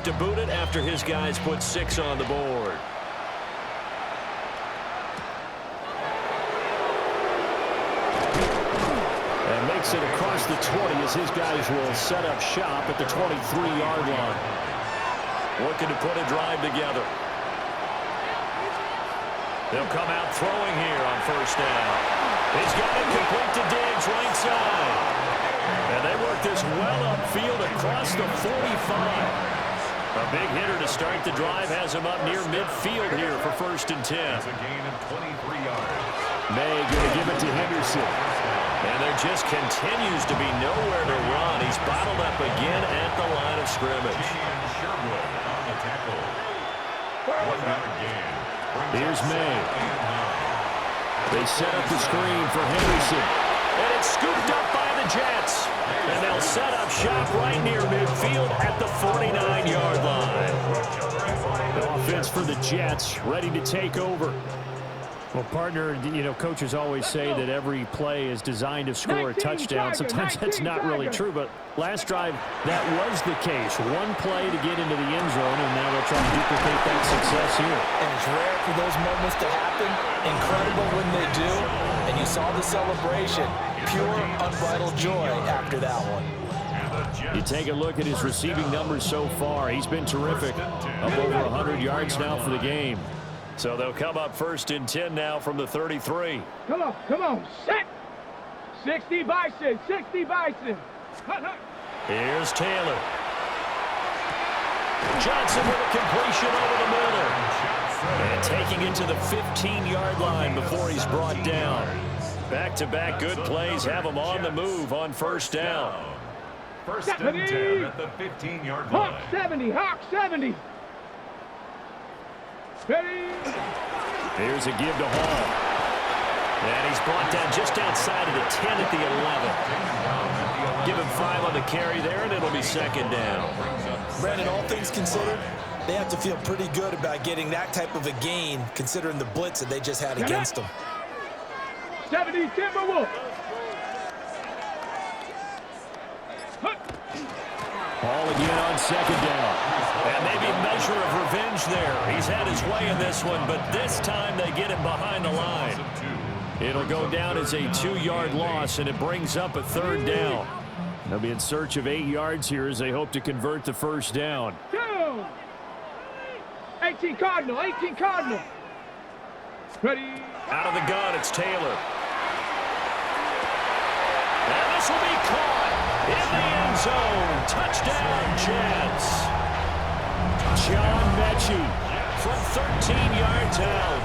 to boot it after his guys put 6 on the board. And makes it across the 20 as his guys will set up shop at the 23-yard line. Looking to put a drive together. They'll come out throwing here on first down. He's got it complete to Diggs, right side. And they work this well upfield across the 45. A big hitter to start the drive has him up near midfield here for 1st and 10. It's a gain of 23 yards. May going to give it to Henderson. And there just continues to be nowhere to run. He's bottled up again at the line of scrimmage. Sherwood on the tackle. 1-yard gain. Here's May. They set up the screen for Henderson. And it's scooped up by the Jets. And they'll set up shop right near midfield at the 49-yard line. The offense for the Jets ready to take over. Well, partner, you know, coaches always say that every play is designed to score a touchdown. Sometimes that's not really true, but last drive, that was the case. One play to get into the end zone, and now they'll try to duplicate that success here. And it's rare for those moments to happen. Incredible when they do. And you saw the celebration. Pure, unbridled joy after that one. You take a look at his receiving numbers so far. He's been terrific. Up over 100 yards now for the game. So they'll come up 1st and 10 now from the 33. Come on, set! 60 Bison, 60 Bison. Here's Taylor. Johnson with a completion over the middle. And taking it to the 15-yard line before he's brought down. Back-to-back good plays have him on the move on 1st down. 1st and 10 at the 15-yard line. Hawk 70, Hawk 70. Here's a give to Hall. And he's brought down just outside of the 10 at the 11. Give him 5 on the carry there, and it'll be 2nd down. Brandon, all things considered, they have to feel pretty good about getting that type of a gain, considering the blitz that they just had against them. 70 Timberwolves. Ball again on 2nd down. And maybe a measure of revenge there. He's had his way in this one, but this time they get him behind the line. It'll go down as a 2-yard loss, and it brings up a 3rd down. They'll be in search of 8 yards here as they hope to convert the 1st down. 18 Cardinal, 18 Cardinal. Ready. Out of the gun, it's Taylor. And this will be caught in the end zone. Touchdown, Jets. John Mechie from 13 yards out.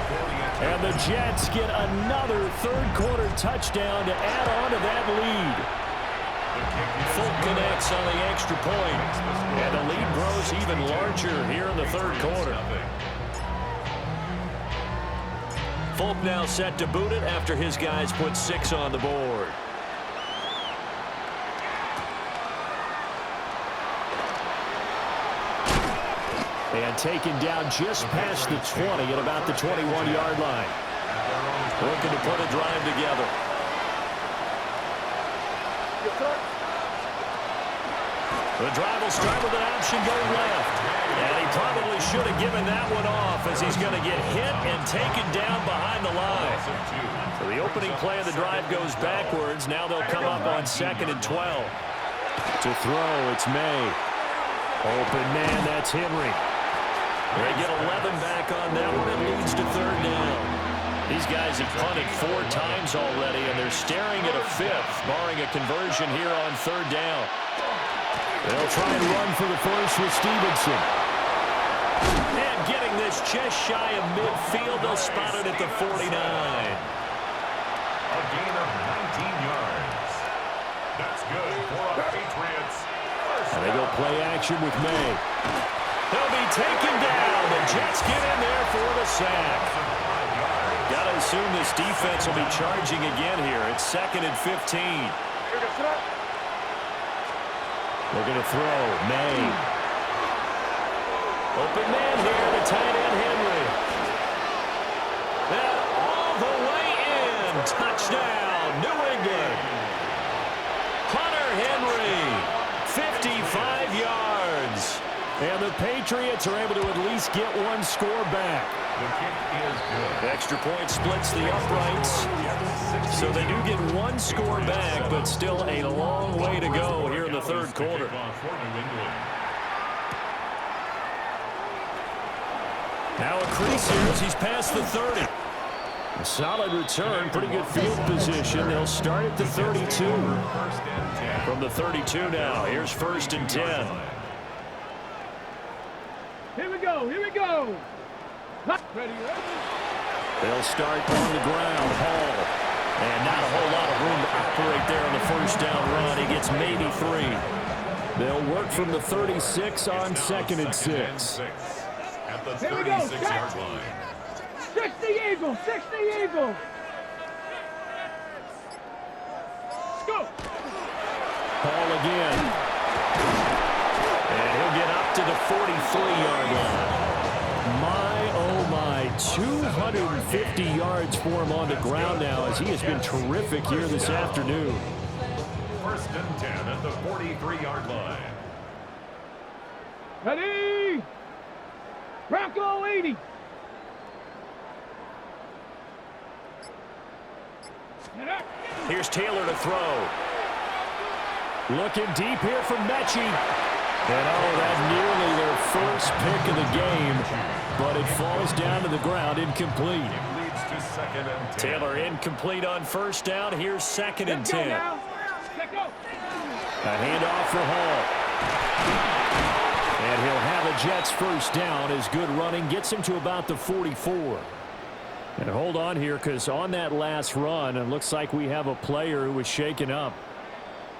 And the Jets get another 3rd-quarter touchdown to add on to that lead. Folk connects on the extra point. And the lead grows even larger here in the 3rd quarter. Folk now set to boot it after his guys put 6 on the board. And taken down just past the 20 at about the 21-yard line. Looking to put a drive together. The drive will start with an option going left. And he probably should have given that one off as he's going to get hit and taken down behind the line. So the opening play of the drive goes backwards. Now they'll come up on 2nd and 12. To throw, it's May. Open man, that's Henry. They get 11 back on that one. It leads to 3rd down. These guys have punted 4 times already, and they're staring at a 5th, barring a conversion here on 3rd down. They'll try and run for the 1st with Stevenson. And getting this just shy of midfield, they'll spot it at the 49. A gain of 19 yards. That's good for our Patriots. And they go play action with May. He'll be taken down. The Jets get in there for the sack. Got to assume this defense will be charging again here. It's 2nd and 15. They're going to throw. May. Open man here, the tight end Henry. And all the way in. Touchdown, New England. Hunter Henry, 55 yards. And the Patriots are able to at least get one score back. The kick is good. Extra point splits the uprights. So they do get one score back, but still a long way to go here in the third quarter. Now a crease here as he's past the 30. A solid return, pretty good field position. They'll start at the 32. From the 32 now, here's 1st and 10. Here we go. Here we go. Ready. They'll start on the ground. Hall. And not a whole lot of room to operate there on the first down run. He gets maybe 3. They'll work from the 36 on 2nd and 6. At the Here we go. 36-yard line. 60 Eagles. 60 Eagles. Go. Hall again. And he'll get up to the 43-yard line. My, oh my, 250 yards for him on the ground now as he has been terrific here this afternoon. 1st and 10 at the 43-yard line. Ready. Bronco 80. Here's Taylor to throw. Looking deep here from Mechie. And oh, that nearly their first pick of the game, but it falls down to the ground incomplete. It leads to 2nd and 10. Taylor incomplete on first down. Here's 2nd and 10. Let's go. A handoff for Hall. And he'll have a Jets first down as good running gets him to about the 44. And hold on here because on that last run, it looks like we have a player who was shaken up.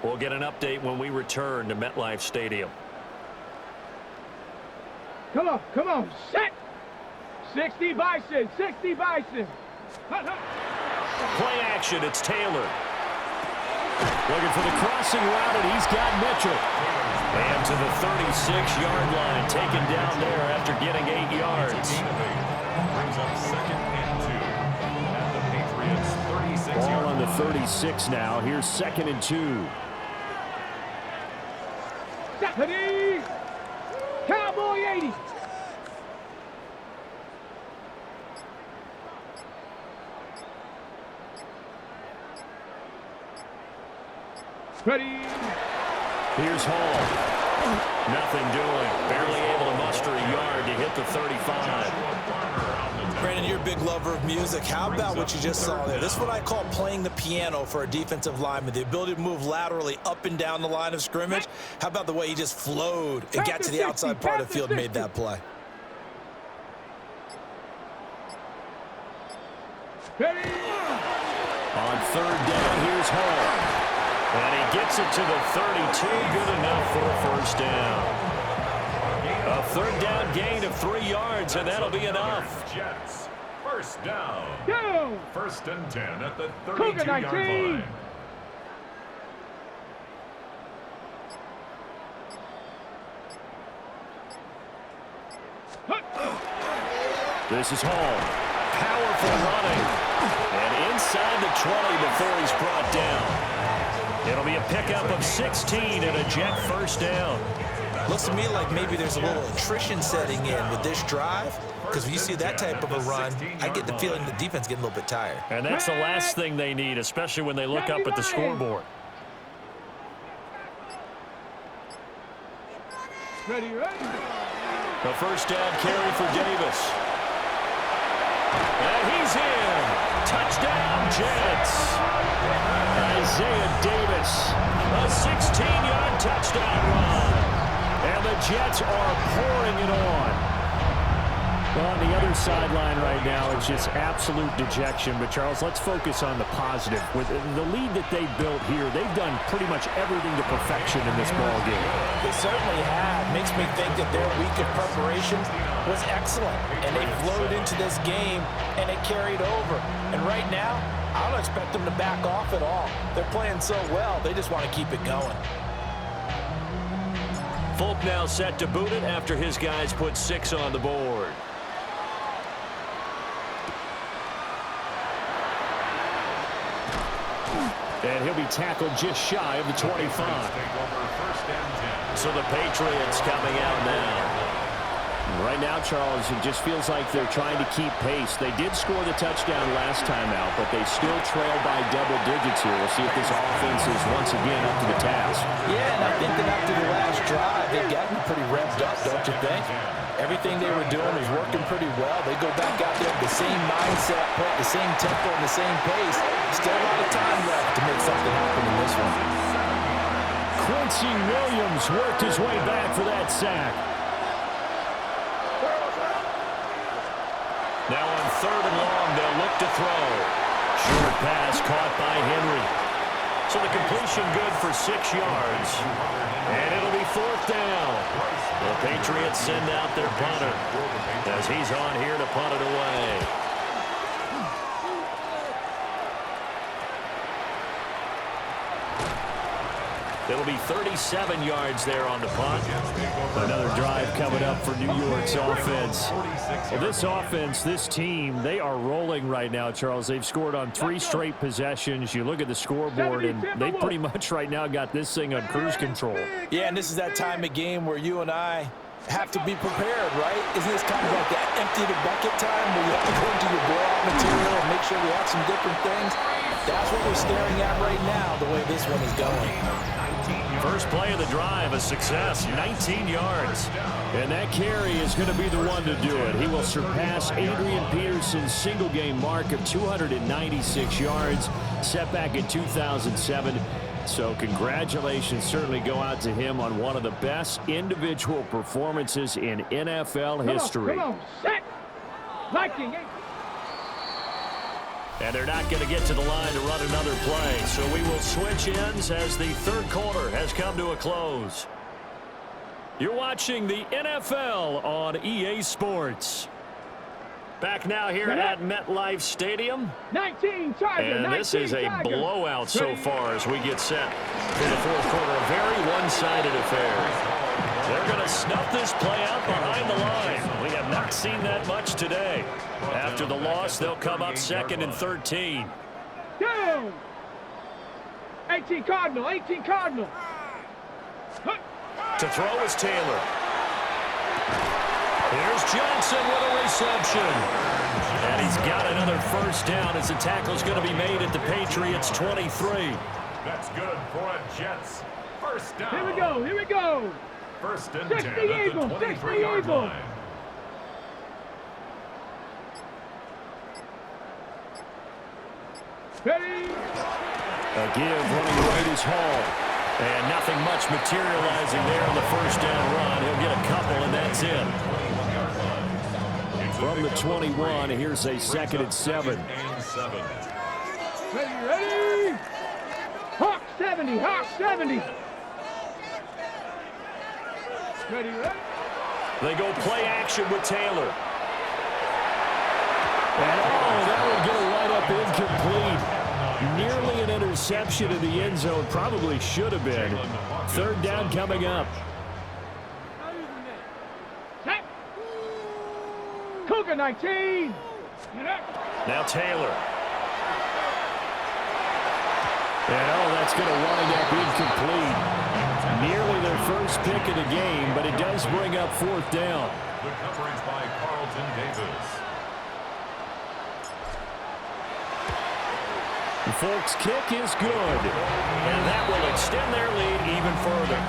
We'll get an update when we return to MetLife Stadium. Come on. Come on. Set. 60 Bison. 60 Bison. Play action. It's Taylor. Looking for the crossing route, and he's got Mitchell. And to the 36-yard line, taken down there after getting 8 yards. Brings up 2nd and 2 at the Patriots' 36-yard Ball on line. the 36 now. Here's 2nd and 2. Ready. Cowboy 80. Ready. Here's Hall. Nothing doing. Barely able to muster a yard to hit the 35. Brandon, you're a big lover of music. How about what you just saw there? This is what I call playing the piano for a defensive lineman. The ability to move laterally up and down the line of scrimmage. How about the way he just flowed and got to the outside part of the field and made that play? Ready. On 3rd down, here's Hall. And he gets it to the 32. Good enough for a first down. A 3rd down gain of 3 yards, and that'll be enough. Jets. First down. Go. 1st and 10 at the Cougar 32-yard 19. line. This is Hall. Powerful running. And inside the 20 before he's brought down. It'll be a pickup of 16 and a Jet first down. Looks to me like maybe there's a little attrition setting in with this drive, because when you see that type of a run, I get the feeling the defense getting a little bit tired. And that's the last thing they need, especially when they look up at the scoreboard. Ready. The first down carry for Davis. And he's in. Touchdown, Jets. Isaiah Davis. A 16-yard touchdown run. And the Jets are pouring it on. Well, on the other sideline right now, it's just absolute dejection. But, Charles, let's focus on the positive. With the lead that they built here, they've done pretty much everything to perfection in this ball game. They certainly have. Makes me think that their week of preparation was excellent. And they flowed into this game, and it carried over. And right now, I don't expect them to back off at all. They're playing so well, they just want to keep it going. Folk now set to boot it after his guys put 6 on the board. And he'll be tackled just shy of the 25. Take over 1st and 10. So the Patriots coming out now. Right now, Charles, it just feels like they're trying to keep pace. They did score the touchdown last time out, but they still trail by double digits here. We'll see if this offense is once again up to the task. Yeah, and I think that after the last drive, they've gotten pretty revved up, don't you think? Everything they were doing was working pretty well. They go back out there with the same mindset, put the same tempo and the same pace. Still a lot of time left to make something happen in this one. Quincy Williams worked his way back for that sack. Now on 3rd and long, they'll look to throw. Short pass caught by Henry. So the completion good for 6 yards. And it'll be 4th down. The Patriots send out their punter as he's on here to punt it away. It'll be 37 yards there on the punt. Another drive coming up for New York's offense. Well, this offense, this team, they are rolling right now, Charles. They've scored on 3 straight possessions. You look at the scoreboard, and they pretty much right now got this thing on cruise control. Yeah, and this is that time of game where you and I have to be prepared, right? Isn't this kind of like that empty the bucket time where you have to go into your blowout material and make sure we have some different things? That's what we're staring at right now, the way this one is going. First play of the drive, a success, 19 yards. And that carry is going to be the one to do it. He will surpass Adrian Peterson's single-game mark of 296 yards, set back in 2007. So congratulations certainly go out to him on one of the best individual performances in NFL history. Come on, set. Liking. And they're not going to get to the line to run another play. So we will switch ends as the 3rd quarter has come to a close. You're watching the NFL on EA Sports. Back now here at MetLife Stadium. 19 Tigers. And this is a blowout so far as we get set for the 4th quarter. A very one-sided affair. They're going to snuff this play out behind the line. We have not seen that much today. After the loss, they'll come up 2nd and 13. Down. 18 Cardinal. 18 Cardinal. To throw is Taylor. Here's Johnson with a reception. And he's got another 1st down as the tackle's going to be made at the Patriots' 23. That's good for a Jets. 1st down. Here we go. Here we go. 1st and 60 10 at the Eagles. 23-yard line. Ready. A give running right is Hall. And nothing much materializing there on the 1st down run. He'll get a couple, and that's it. From the 21, here's a 2nd and 7. Ready, ready. Hawk 70. Hawk 70. Ready, ready. They go play action with Taylor. And that would get a right up incomplete. Nearly an interception in the end zone. Probably should have been. 3rd down coming up. Cougar 19. Now Taylor. And that's going to wind up incomplete. Nearly their 1st pick of the game, but it does bring up 4th down. The coverage by Carlton Davis. The Folks' kick is good. And that will extend their lead even further.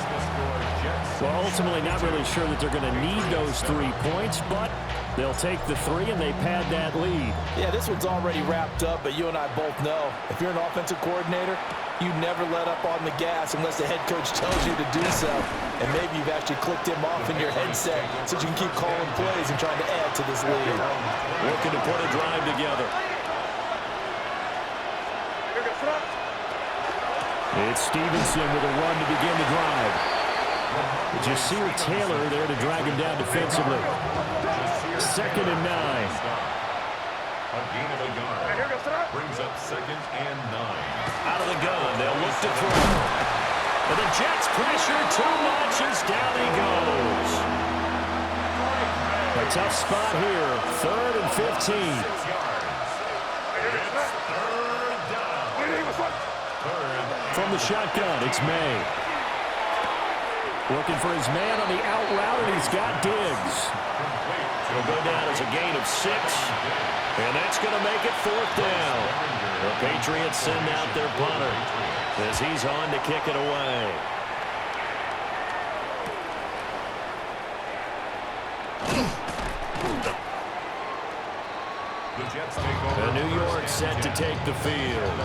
Well, ultimately not really sure that they're going to need those 3 points, but they'll take the 3 and they pad that lead. Yeah, this one's already wrapped up, but you and I both know if you're an offensive coordinator, you never let up on the gas unless the head coach tells you to do so. And maybe you've actually clicked him off in your headset so you can keep calling plays and trying to add to this lead. Looking to put a drive together. It's Stevenson with a run to begin the drive. Jasir Taylor there to drag him down defensively. 2nd and 9. A gain of a yard. Brings up 2nd and 9. Out of the gun, they'll look to throw. But the Jets pressure too much as down he goes. A tough spot here. 3rd and 15. 6 yards. It's 3rd down. From the shotgun, it's May. Looking for his man on the out route, and he's got Diggs. down as a gain of 6. And that's going to make it 4th down. The Patriots send out their punter as he's on to kick it away. The New York set to take the field.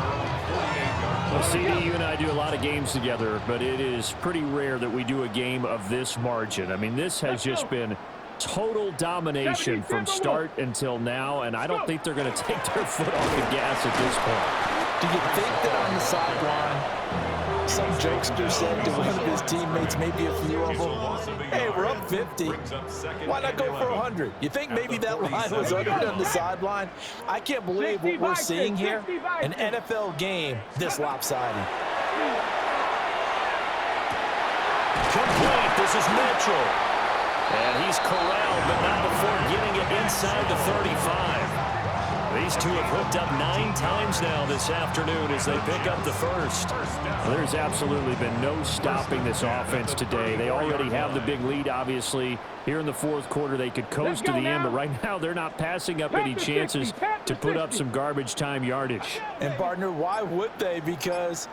Well, CD, you and I do a lot of games together, but it is pretty rare that we do a game of this margin. I mean, this has just been total domination from start until now, and I don't think they're going to take their foot off the gas at this point. Do you think that on the sideline, some jokester said to one of his teammates, maybe a few of them, hey, we're up 50. Why not go for 100? You think maybe that line was uttered on the sideline? I can't believe what we're seeing here. An NFL game this lopsided. Complete. This is Mitchell. And he's corralled, but not before getting it inside the 35. These two have hooked up 9 times now this afternoon as they pick up the first. Well, there's absolutely been no stopping this offense today. They already have the big lead, obviously. Here in the 4th quarter, they could coast to the end, but right now they're not passing up any chances to put up some garbage time yardage. And, partner, why would they? Because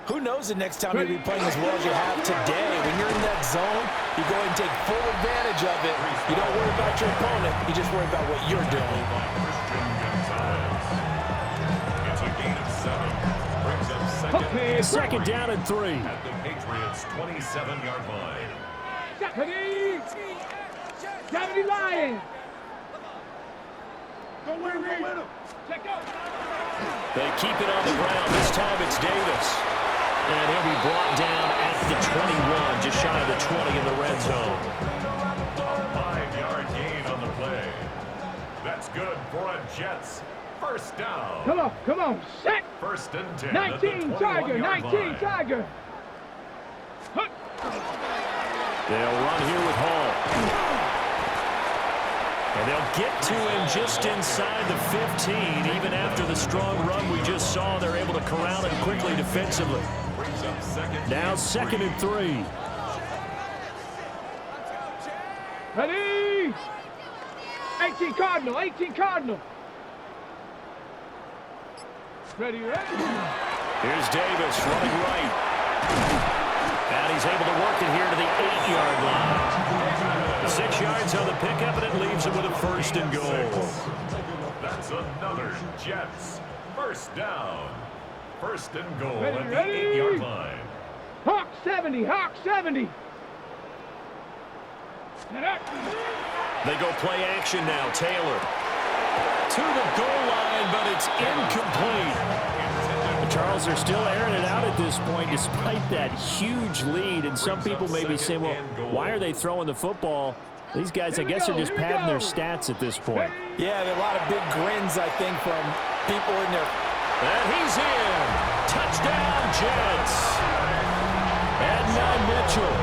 who knows the next time you'll be playing as well as you have today. When you're in that zone, you go ahead and take full advantage of it. You don't worry about your opponent. You just worry about what you're doing. It's a gain of 7. Brings up 2nd down and 3. At the Patriots' 27-yard line. Deputy Lions. Go win, him. Check out. They keep it on the ground. This time it's Davis. And he'll be brought down at the 21, just shy of the 20 in the red zone. A 5-yard gain on the play. That's good for a Jets. First down. Come on, set. 1st and 10. 19 Tiger, 19 Tiger. They'll run here with Hall. And they'll get to him just inside the 15. Even after the strong run we just saw, they're able to corral him quickly defensively. Now 2nd and 3. Ready? 18 Cardinal, 18 Cardinal. Ready. Here's Davis running right. And he's able to work it here to the 8-yard line. 6 yards on the pickup, and it leaves him with a 1st and goal. That's another Jets. First down. 1st and goal Ready, at the ready. 8-yard line. Hawk 70, Hawk 70. They go play action now. Taylor to the goal line, but it's incomplete. Charles, they're still airing it out at this point despite that huge lead. And some people may be saying, well, why are they throwing the football? These guys, I guess, are just padding their stats at this point. Yeah, there are a lot of big grins, I think, from people in there. And he's in. Touchdown, Jets. And now Mitchell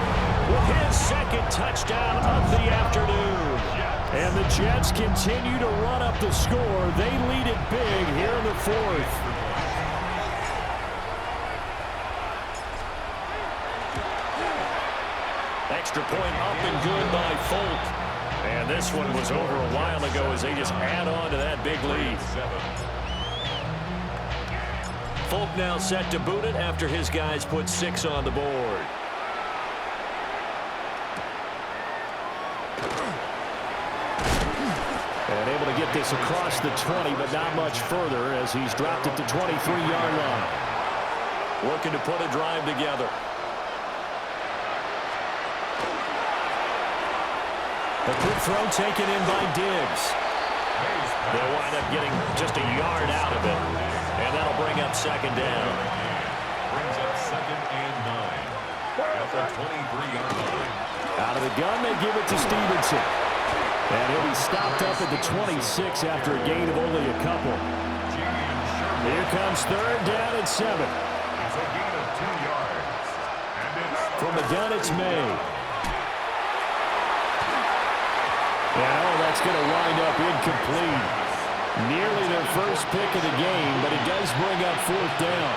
with his 2nd touchdown of the afternoon. And the Jets continue to run up the score. They lead it big here in the 4th. Extra point up and good by Folk. And this one was over a while ago as they just add on to that big lead. Folk now set to boot it after his guys put 6 on the board. And able to get this across the 20, but not much further as he's dropped it to 23-yard line. Looking to put a drive together. A quick throw taken in by Diggs. They'll wind up getting just a yard out of it. And that'll bring up 2nd down. Brings up 2nd and 9. At the 23-yard line. Out of the gun, they give it to Stevenson. And he'll be stopped up at the 26 after a gain of only a couple. Here comes 3rd down and 7. It's a gain of 2 yards. And it's From the gun, it's May. And that's going to wind up incomplete. Nearly their first pick of the game, but it does bring up 4th down.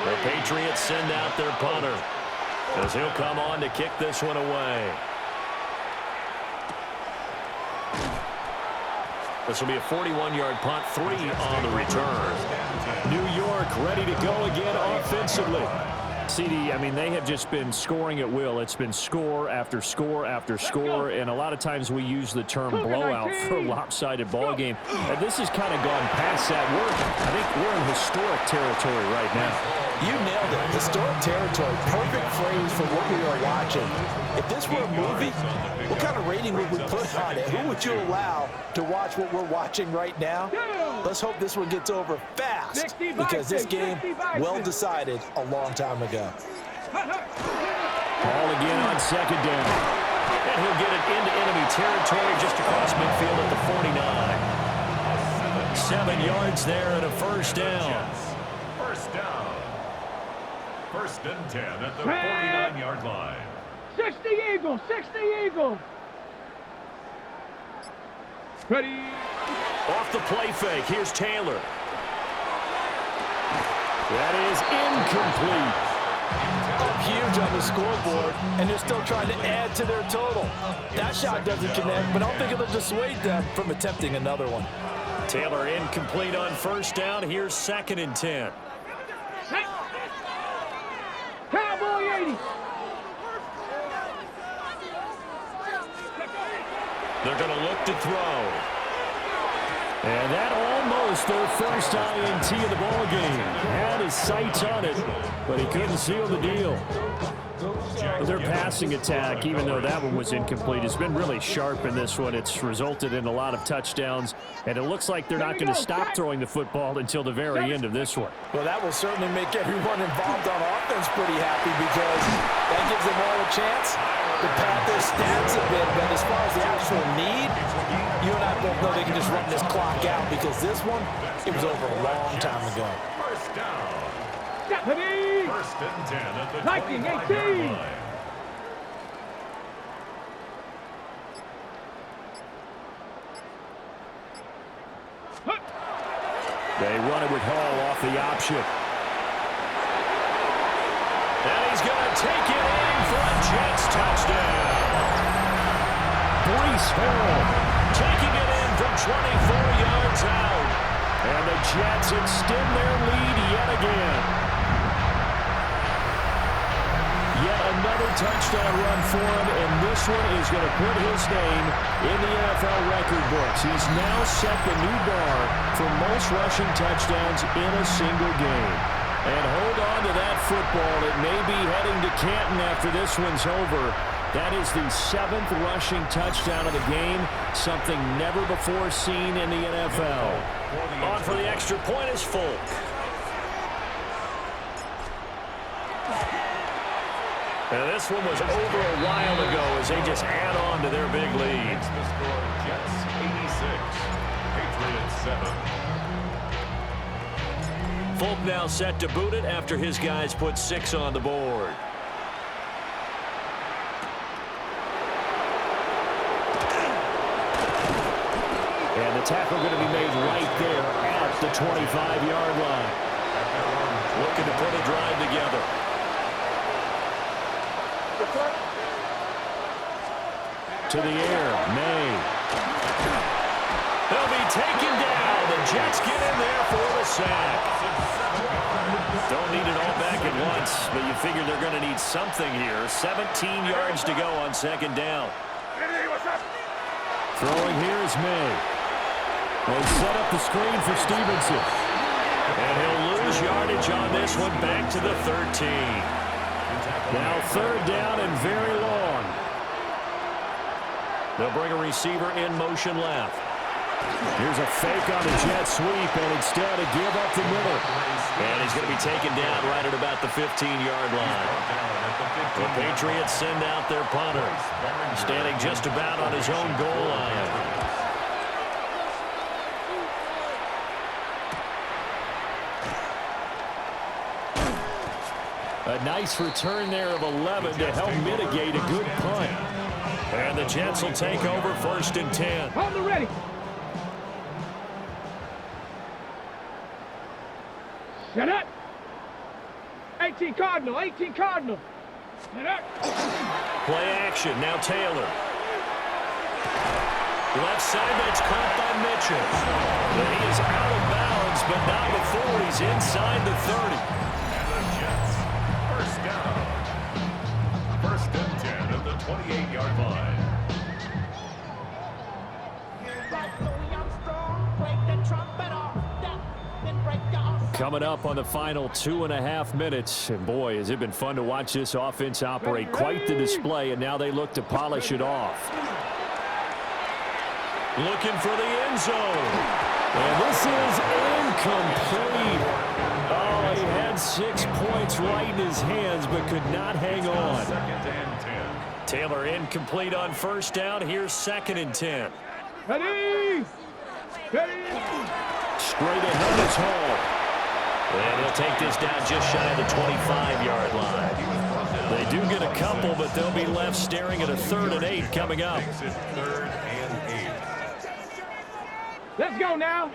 The Patriots send out their punter as he'll come on to kick this one away. This will be a 41-yard punt, 3 on the return. New York ready to go again offensively. CD, I mean, they have just been scoring at will. It's been score after score after score, and a lot of times we use the term blowout for a lopsided ball game. And this has kind of gone past that. I think we're in historic territory right now. You nailed it. Historic territory. Perfect phrase for what we are watching. If this were a movie, what kind of rating would we put on it? Who would you allow to watch what we're watching right now? Let's hope this one gets over fast, because this game, well decided a long time ago. Ball again on second down. And he'll get it into enemy territory just across midfield at the 49. 7 yards there and a first down. First down. 1st and 10 at the 49-yard line. 60 Eagles, 60 Eagles. Ready. Off the play fake, here's Taylor. That is incomplete. Up huge on the scoreboard, and they're still trying to add to their total. That shot doesn't connect, but I don't think it'll dissuade them from attempting another one. Taylor incomplete on first down. Here's 2nd and 10. Cowboy 80. They're going to look to throw. And that almost their first INT of the ball game. Had his sights on it, but he couldn't seal the deal. Their passing attack, even though that one was incomplete, has been really sharp in this one. It's resulted in a lot of touchdowns, and it looks like they're not going to stop throwing the football until the very end of this one. Well, that will certainly make everyone involved on offense pretty happy, because that gives them all a chance to pad their stats a bit. But as far as the actual need, you and I both know they can just run this clock out, because this one, it was over a long time ago. First down. Deputy. 1st and 10 at the 19, 25-yard 18. line. They run it with Hall off the option. And he's going to take it in for a Jets touchdown. Breece Hall Taking it in from 24 yards out. and the Jets extend their lead yet again. Yet another touchdown run for him, and this one is going to put his name in the NFL record books. He's now set the new bar for most rushing touchdowns in a single game. And hold on to that football. It may be heading to Canton after this one's over. That is the 7th rushing touchdown of the game, something never before seen in the NFL. On for the extra point is Folk. And this one was over a while ago as they just add on to their big lead. The score, Jets 86, Patriots 7. Folk now set to boot it after his guys put 6 on the board. And the tackle going to be made right there at the 25-yard line. Looking to put a drive together. To the air, May. They'll be taken down. The Jets get in there for the sack. Don't need it all back at once, but you figure they're going to need something here. 17 yards to go on 2nd down. Throwing here is May. They set up the screen for Stevenson. And he'll lose yardage on this one, back to the 13. Now 3rd down and very long. They'll bring a receiver in motion left. Here's a fake on the jet sweep, and instead a give up the middle. And he's going to be taken down right at about the 15-yard line. The Patriots send out their punter, standing just about on his own goal line. A nice return there of 11 to help mitigate a good punt. And the Jets will take over 1st and 10. On the ready. Set up. 18 Cardinal, 18 Cardinal. Set up. Play action, now Taylor. Left side, that's caught by Mitchell. And he is out of bounds, but not before he's inside the 30. And the Jets, first down. First and 10 at the 28-yard line. Coming up on the final 2.5 minutes. And boy, has it been fun to watch this offense operate. Quite the display, and now they look to polish it off. Looking for the end zone. And this is incomplete. Oh, he had 6 points right in his hands, but could not hang on. Second and 10. Taylor incomplete on first down. Here's 2nd and 10. Ready? Ready? Straight ahead is Hall. And he'll take this down just shy of the 25-yard line. They do get a couple, but they'll be left staring at a 3rd and 8 coming up. Makes it 3rd and 8. Let's go now.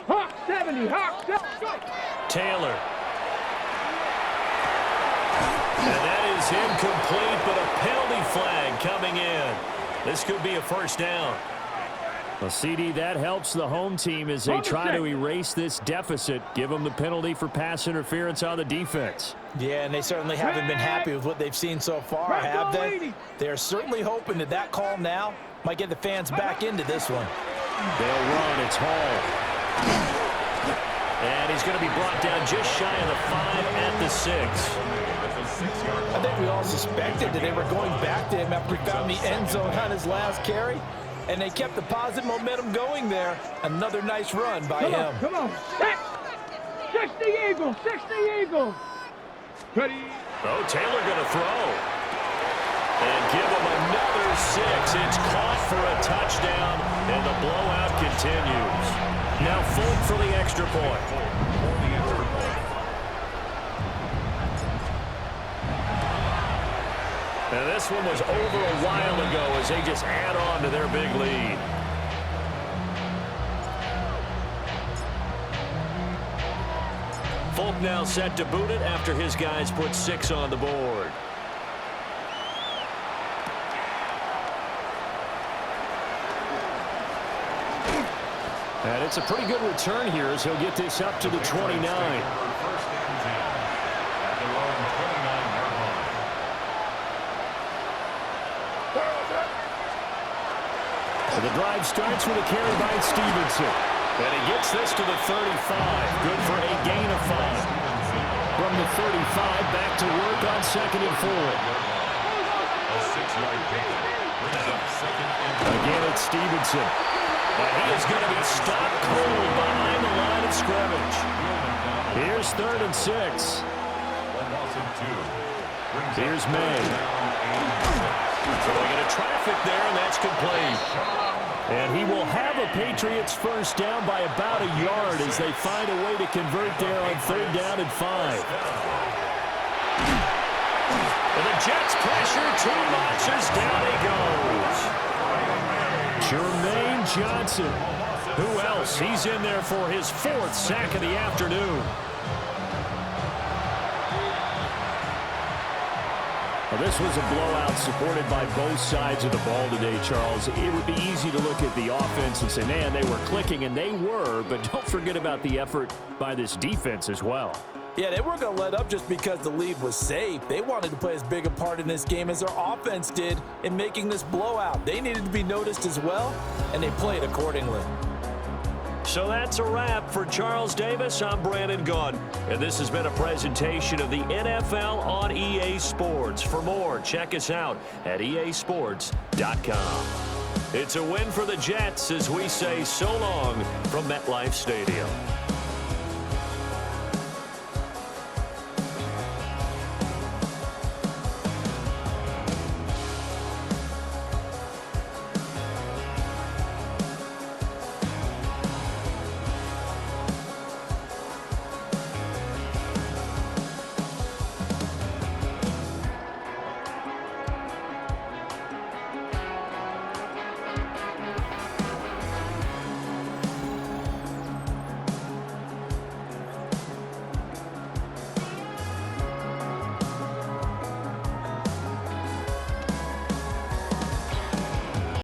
Hawk 70, Hawk 70. Go. Taylor. And that is incomplete, but a penalty flag coming in. This could be a first down. Well, CD, that helps the home team as they try to erase this deficit. Give them the penalty for pass interference on the defense. Yeah, and they certainly haven't been happy with what they've seen so far, have they? They're certainly hoping that that call now might get the fans back into this one. They'll run. It's Hall. And he's going to be brought down just shy of the 5 at the 6. I think we all suspected that they were going back to him after he found the end zone on his last carry. And they kept the positive momentum going there. Another nice run by him. Come on. 60 Eagles. 60 Eagles. Ready? Oh, Taylor going to throw. And give him another 6. It's caught for a touchdown, and the blowout continues. Now Folk for the extra point. And this one was over a while ago as they just add on to their big lead. Folk now set to boot it after his guys put 6 on the board. And it's a pretty good return here as he'll get this up to the 29. First and 10 at their own 29-yard line. The drive starts with a carry by Stevenson. And he gets this to the 35. Good for a gain of 5. From the 35, back to work on 2nd and 4. A 6-yard gain. Brings up 2nd and 4. Again, it's Stevenson. And he is going to be stopped cold behind the line of scrimmage. Here's 3rd and 6. Here's May. Throwing into traffic there, and that's complete. And he will have a Patriots first down by about a yard as they find a way to convert there on 3rd down and 5. And the Jets pressure too much as down he goes. Jermaine Johnson. Who else? He's in there for his 4th sack of the afternoon. Well, this was a blowout supported by both sides of the ball today, Charles. It would be easy to look at the offense and say, man, they were clicking, and they were, but don't forget about the effort by this defense as well. Yeah, they weren't going to let up just because the lead was safe. They wanted to play as big a part in this game as their offense did in making this blowout. They needed to be noticed as well, and they played accordingly. So that's a wrap for Charles Davis. I'm Brandon Gunn, and this has been a presentation of the NFL on EA Sports. For more, check us out at easports.com. It's a win for the Jets as we say so long from MetLife Stadium.